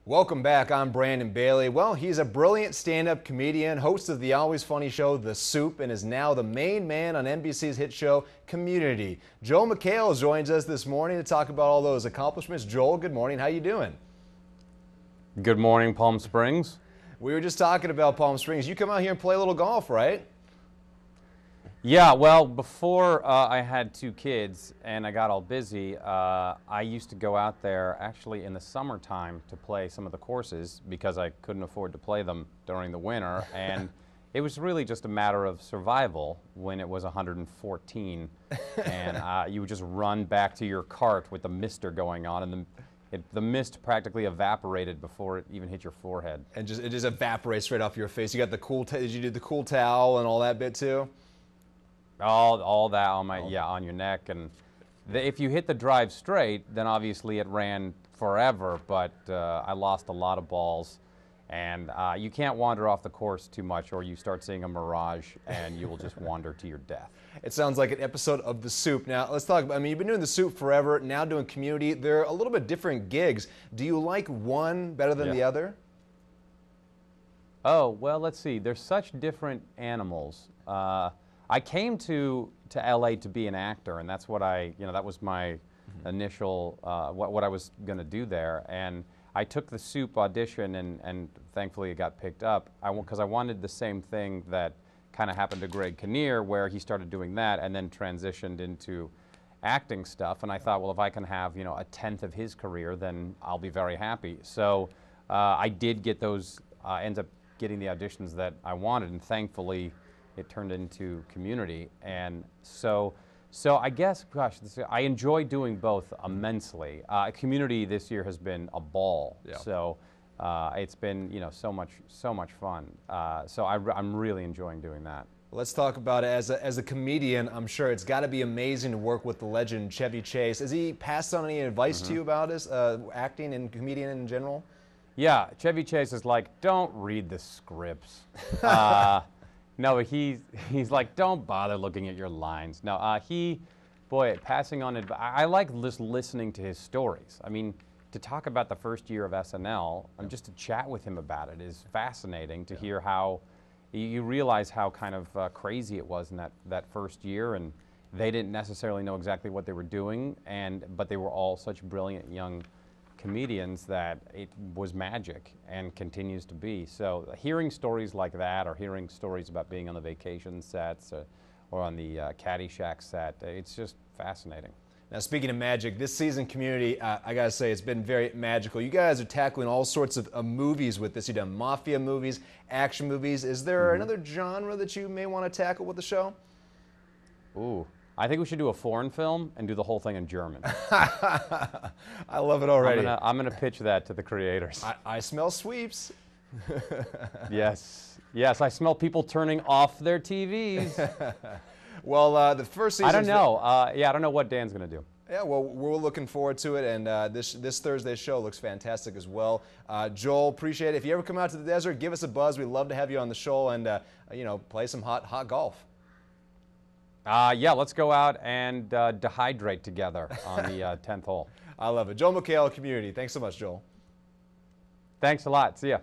Welcome back. I'm Brandon Behle. Well, he's a brilliant stand-up comedian, host of the always funny show The Soup, and is now the main man on NBC's hit show Community. Joel Mchale joins us this morning to talk about all those accomplishments. Joel, good morning. How you doing? Good morning, Palm Springs. We were just talking about Palm Springs. You come out here and play a little golf, right? Yeah, well, before I had two kids and I got all busy, I used to go out there actually in the summertime to play some of the courses because I couldn't afford to play them during the winter. And it was really just a matter of survival when it was 114 and you would just run back to your cart with the mister going on, and the mist practically evaporated before it even hit your forehead. And it just evaporates right off your face. You got the cool, did you do the cool towel and all that bit too? All that on on your neck, and if you hit the drive straight, then obviously it ran forever. But I lost a lot of balls, and you can't wander off the course too much, or you start seeing a mirage, and you will just wander to your death. It sounds like an episode of The Soup. Now let's talk about. I mean, you've been doing The Soup forever. Now doing Community. They're a little bit different gigs. Do you like one better than the other? Oh well, let's see. They're such different animals. I came to LA to be an actor, and that's what that was my initial, what I was going to do there. And I took the Soup audition, and thankfully it got picked up. Because I wanted the same thing that kind of happened to Greg Kinnear, where he started doing that and then transitioned into acting stuff. And I thought, well, if I can have, a tenth of his career, then I'll be very happy. So I did get those, end up getting the auditions that I wanted, and thankfully it turned into Community. And so I guess, gosh, I enjoy doing both immensely. Community this year has been a ball. Yeah. So it's been, so much fun. So I'm really enjoying doing that. Let's talk about it. As a comedian, I'm sure it's got to be amazing to work with the legend Chevy Chase. Has he passed on any advice to you about his acting and comedian in general? Yeah, Chevy Chase is like, don't read the scripts. No, he's like, don't bother looking at your lines. No, passing on advice. I like just listening to his stories. I mean, to talk about the first year of SNL, just to chat with him about it is fascinating to hear how, you realize how kind of crazy it was in that first year, and they didn't necessarily know exactly what they were doing, but they were all such brilliant young comedians that it was magic and continues to be. So hearing stories like that, or hearing stories about being on the vacation sets or on the Caddyshack set, it's just fascinating. Now, speaking of magic, this season Community, I gotta say, it's been very magical. You guys are tackling all sorts of movies with this. You've done mafia movies, action movies. Is there another genre that you may want to tackle with the show? Ooh. I think we should do a foreign film and do the whole thing in German. I love it already. I'm gonna pitch that to the creators. I smell sweeps. Yes, I smell people turning off their TVs. Well, the first season. I don't know. I don't know what Dan's gonna do. Yeah, well, we're looking forward to it, and this Thursday's show looks fantastic as well. Joel, appreciate it. If you ever come out to the desert, give us a buzz. We'd love to have you on the show and play some hot golf. Yeah, let's go out and dehydrate together on the 10th hole. I love it. Joel Mchale, Community. Thanks so much, Joel. Thanks a lot. See ya.